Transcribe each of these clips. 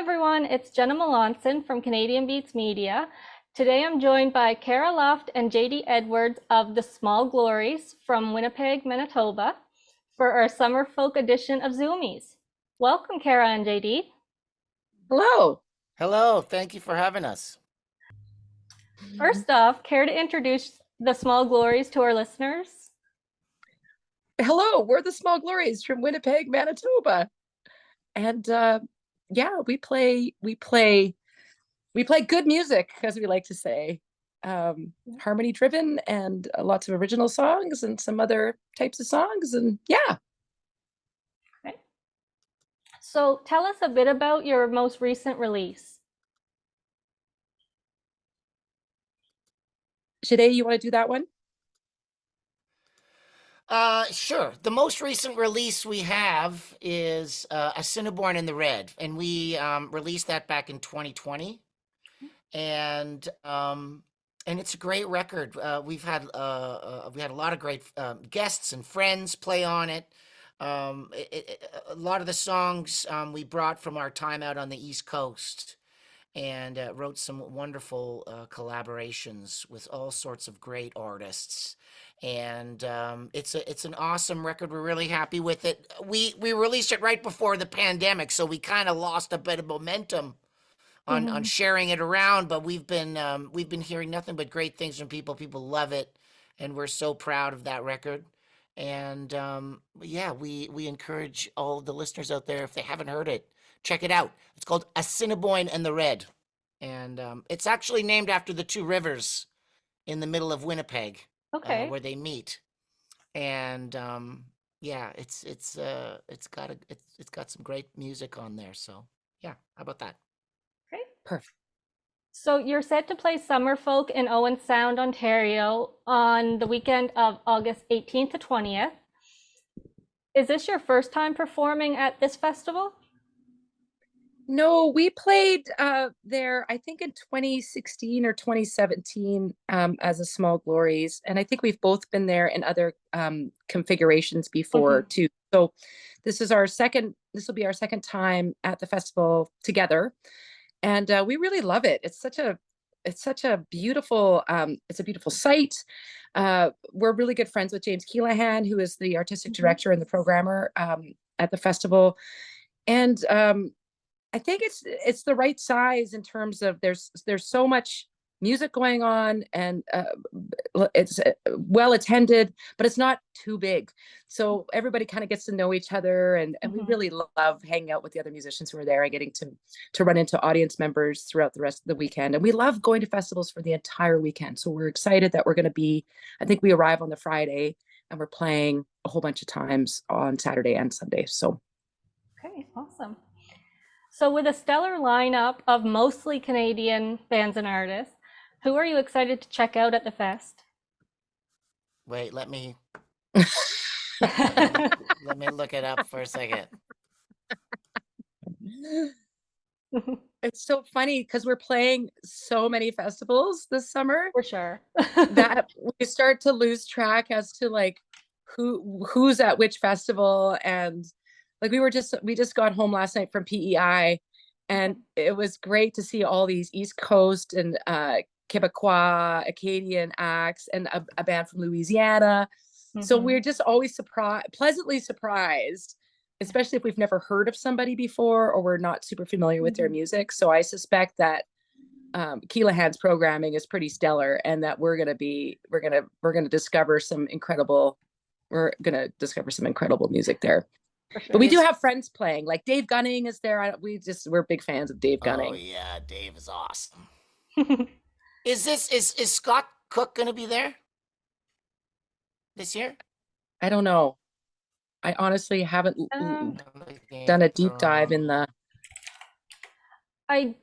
everyone, it's Jenna Melanson from Canadian Beats Media. Today I'm joined by Cara Luft and J.D. Edwards of the Small Glories from Winnipeg, Manitoba for our Summerfolk edition of Zoomies. Welcome, Cara and J.D. Hello. Hello, thank you for having us. First off, care to introduce the Small Glories to our listeners? Hello, we're the Small Glories from Winnipeg, Manitoba. And we play good music, as we like to say. Harmony driven and lots of original songs and some other types of songs, and yeah. Okay. So tell us a bit about your most recent release. Jade, you want to do that one? Sure. The most recent release we have is A Cinnabon in the Red, and we released that back in 2020, and it's a great record. We had a lot of great guests and friends play on it. A lot of the songs we brought from our time out on the East Coast, and wrote some wonderful collaborations with all sorts of great artists. And it's an awesome record. We're really happy with it. We released it right before the pandemic, so we kind of lost a bit of momentum on sharing it around. But we've been hearing nothing but great things from people. People love it, and we're so proud of that record. And we encourage all the listeners out there, if they haven't heard it, check it out. It's called A Cinnabon in the Red, and it's actually named after the two rivers in the middle of Winnipeg. Okay. Where they meet, and it's got some great music on there. So yeah, how about that? Great. Perfect. So you're set to play Summerfolk in Owen Sound, Ontario on the weekend of August 18th to 20th. Is this your first time performing at this festival? No, we played there, I think in 2016 or 2017 as a Small Glories. And I think we've both been there in other configurations before too. So this will be our second time at the festival together. And we really love it. It's such a beautiful, it's a beautiful site. We're really good friends with James Keelahan, who is the artistic director and the programmer at the festival. And I think it's the right size in terms of there's so much music going on, and it's well attended, but it's not too big. So everybody kind of gets to know each other, and we really love hanging out with the other musicians who are there and getting to run into audience members throughout the rest of the weekend. And we love going to festivals for the entire weekend. So we're excited that we're going to be, I think we arrive on the Friday and we're playing a whole bunch of times on Saturday and Sunday. So. Okay, awesome. So with a stellar lineup of mostly Canadian bands and artists, who are you excited to check out at the fest? Wait, let me let me look it up for a second. It's so funny because we're playing so many festivals this summer. For sure. That we start to lose track as to like who's at which festival. And like we just got home last night from PEI, and it was great to see all these East Coast and Quebecois, Acadian acts, and a band from Louisiana. So we're just always pleasantly surprised, especially if we've never heard of somebody before or we're not super familiar with their music. So I suspect that Keelahan's programming is pretty stellar, and that we're gonna discover some incredible music there. Sure. But we do have friends playing, like Dave Gunning is there. We're big fans of Dave Gunning. Oh yeah, Dave is awesome. Is Scott Cook gonna be there this year? I don't know. I honestly haven't done a deep dive in the. I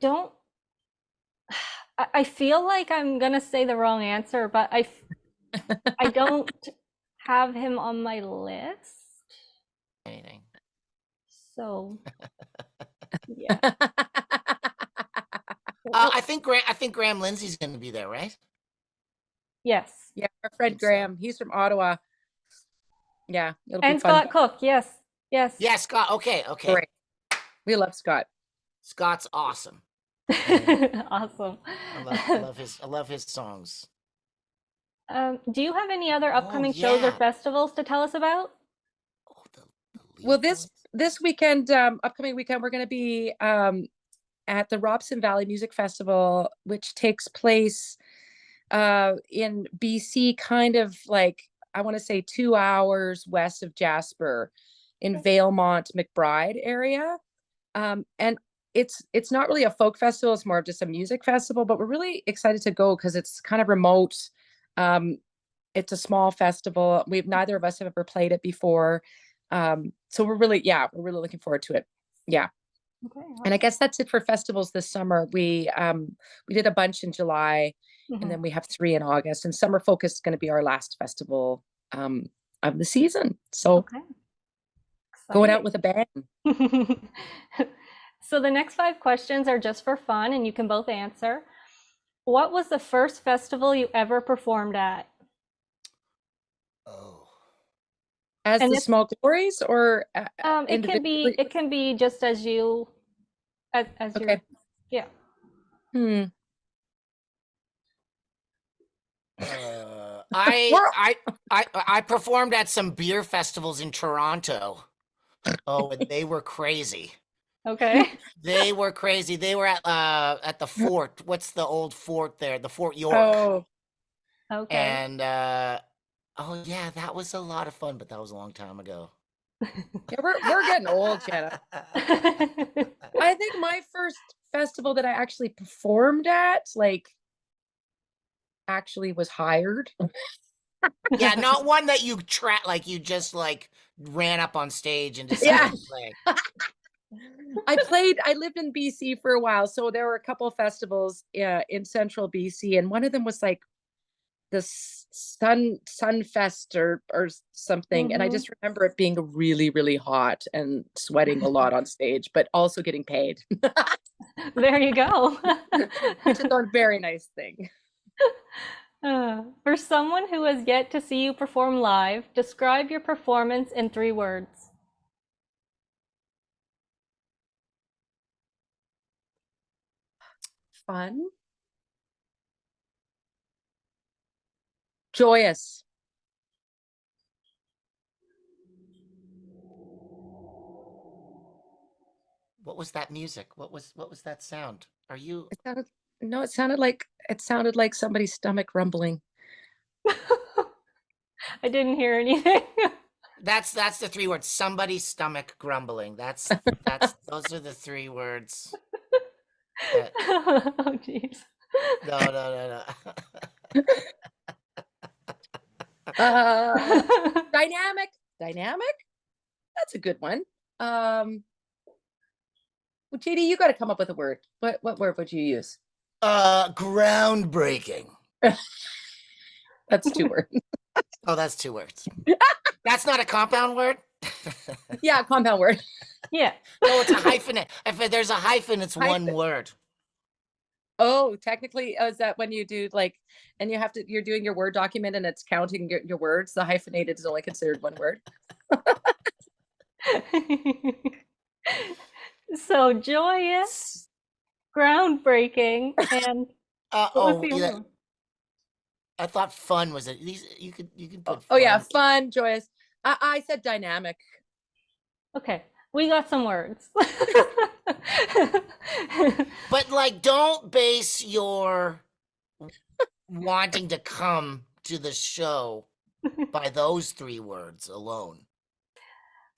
feel like I'm gonna say the wrong answer, but I don't have him on my list. Anything. So yeah. I think Graham Lindsay's going to be there, right? Yes. Yeah, our friend Graham. He's from Ottawa. Yeah, it'll be fun. Scott Cook. Yes. Yeah, Scott. Okay. Great. We love Scott. Scott's awesome. And Awesome. I love his songs. Do you have any other Oh upcoming shows or yeah. festivals to tell us about? Oh, the Well, Leaf Boys. this weekend, upcoming weekend, we're going to be at the Robson Valley Music Festival, which takes place in BC, kind of like, I want to say 2 hours west of Jasper, in Valemont, McBride area. And it's not really a folk festival, it's more of just a music festival, but we're really excited to go because it's kind of remote. It's a small festival. Neither of us have ever played it before. So we're really looking forward to it. Yeah. Okay. And I guess that's it for festivals this summer. We did a bunch in July, and then we have 3 in August, and Summerfolk is going to be our last festival of the season. So Okay. going out with a bang. So the next 5 questions are just for fun, and you can both answer. What was the first festival you ever performed at? Oh. As And the it's Small Glories, or individually? it can be just as you as your Okay. yeah. I performed at some beer festivals in Toronto. Oh, and they were crazy. Okay. They were crazy. They were at the fort. What's the old fort there? The Fort York. Oh, Okay. And oh yeah, that was a lot of fun, but that was a long time ago. yeah, we're getting old, Jenna. I think my first festival that I actually performed at, like, actually was hired. Yeah, not one that you like you just like ran up on stage and decided Yeah. to play. I lived in BC for a while, so there were a couple of festivals in central BC, and one of them was like the Sunfest or something, and I just remember it being really, really hot and sweating a lot on stage, but also getting paid. There you go. Which is a very nice thing. For someone who has yet to see you perform live, describe your performance in 3 words. Fun. Joyous. What was that music? What was that sound? Are you It sounded no, it sounded like somebody's stomach rumbling. I didn't hear anything. That's the 3 words. Somebody's stomach grumbling. That's those are the 3 words. Oh, jeez. No. Dynamic. That's a good one. Well, JD, you got to come up with a word. What word would you use? Groundbreaking. That's 2 words. Oh, that's 2 words. That's not a compound word? Yeah, compound word. Yeah. No, it's a hyphenate. If there's a hyphen, it's one word. Oh, technically, is that when you do like, and you're doing your Word document and it's counting your words, the hyphenated is only considered 1 word. So joyous, groundbreaking, and what was the other one? I thought fun was it. These you could put. Oh yeah, fun. fun, joyous. I said dynamic. Okay, we got some words. But like, don't base your wanting to come to the show by those 3 words alone.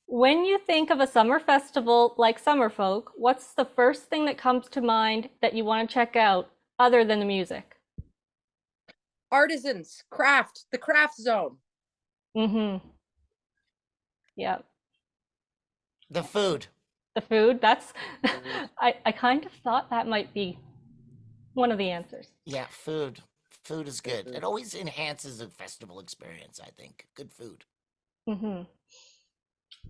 When you think of a summer festival like Summerfolk, what's the first thing that comes to mind that you want to check out other than the music? Artisans, the craft zone. Mm-hmm. Yep. The food. The food, that's, I kind of thought that might be one of the answers. Yeah, food. Food is good. It always enhances a festival experience, I think. Good food. Mm-hmm.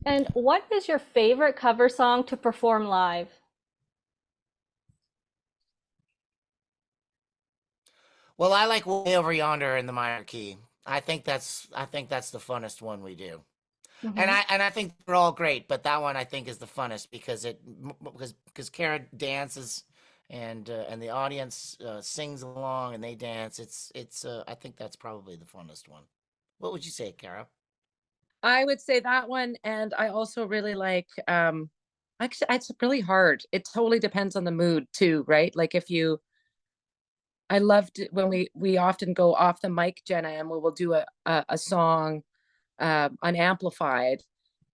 And what is your favorite cover song to perform live? Well, I like Way Over Yonder in the minor key. I think that's the funnest one we do. And I think they're all great, but that one I think is the funnest because because Cara dances and the audience sings along and they dance. It's I think that's probably the funnest one. What would you say, Cara? I would say that one, and I also really like actually it's really hard. It totally depends on the mood too, right? Like if you I loved it when we often go off the mic, Jenna, and we'll do a song unamplified,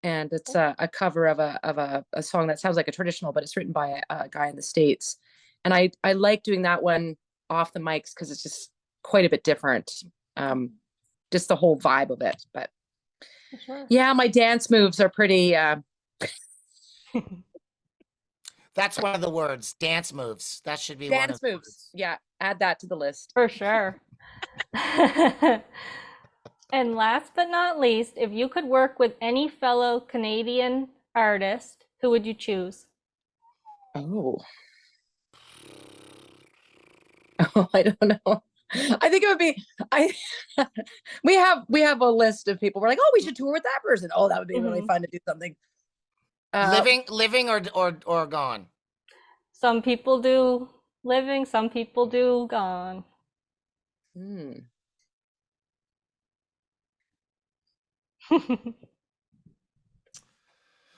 and it's a cover of a song that sounds like a traditional, but it's written by a guy in the States. And I like doing that one off the mics because it's just quite a bit different. Just the whole vibe of it. But Sure. yeah, my dance moves are pretty That's one of the words, dance moves. That should be one of dance the moves. words. Yeah, add that to the list. For sure. And last but not least, if you could work with any fellow Canadian artist, who would you choose? Oh. Oh, I don't know. I think it would be I we have a list of people. We're like, oh, we should tour with that person. Oh, that would be really fun to do something. Living or gone. Some people do living, some people do gone.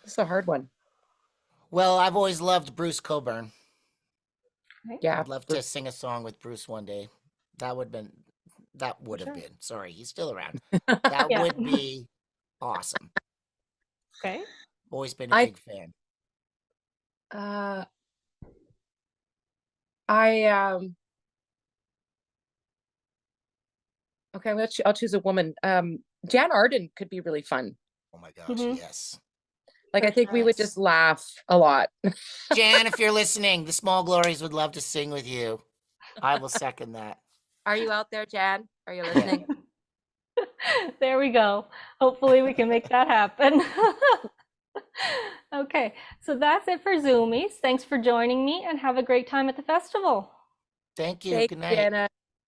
It's a hard one. Well, I've always loved Bruce Coburn. Yeah, I'd love to sing a song with Bruce one day. That would have been. Sorry, he's still around. That Yeah. would be awesome. Okay. Always been a big fan. Okay, I'll choose a woman. Jan Arden could be really fun. Oh my gosh, yes. Like, I think we would just laugh a lot. Jan, if you're listening, the Small Glories would love to sing with you. I will second that. Are you out there, Jan? Are you listening? There we go. Hopefully we can make that happen. Okay, so that's it for Zoomies. Thanks for joining me and have a great time at the festival. Thank you. Thanks, Good night. Jana.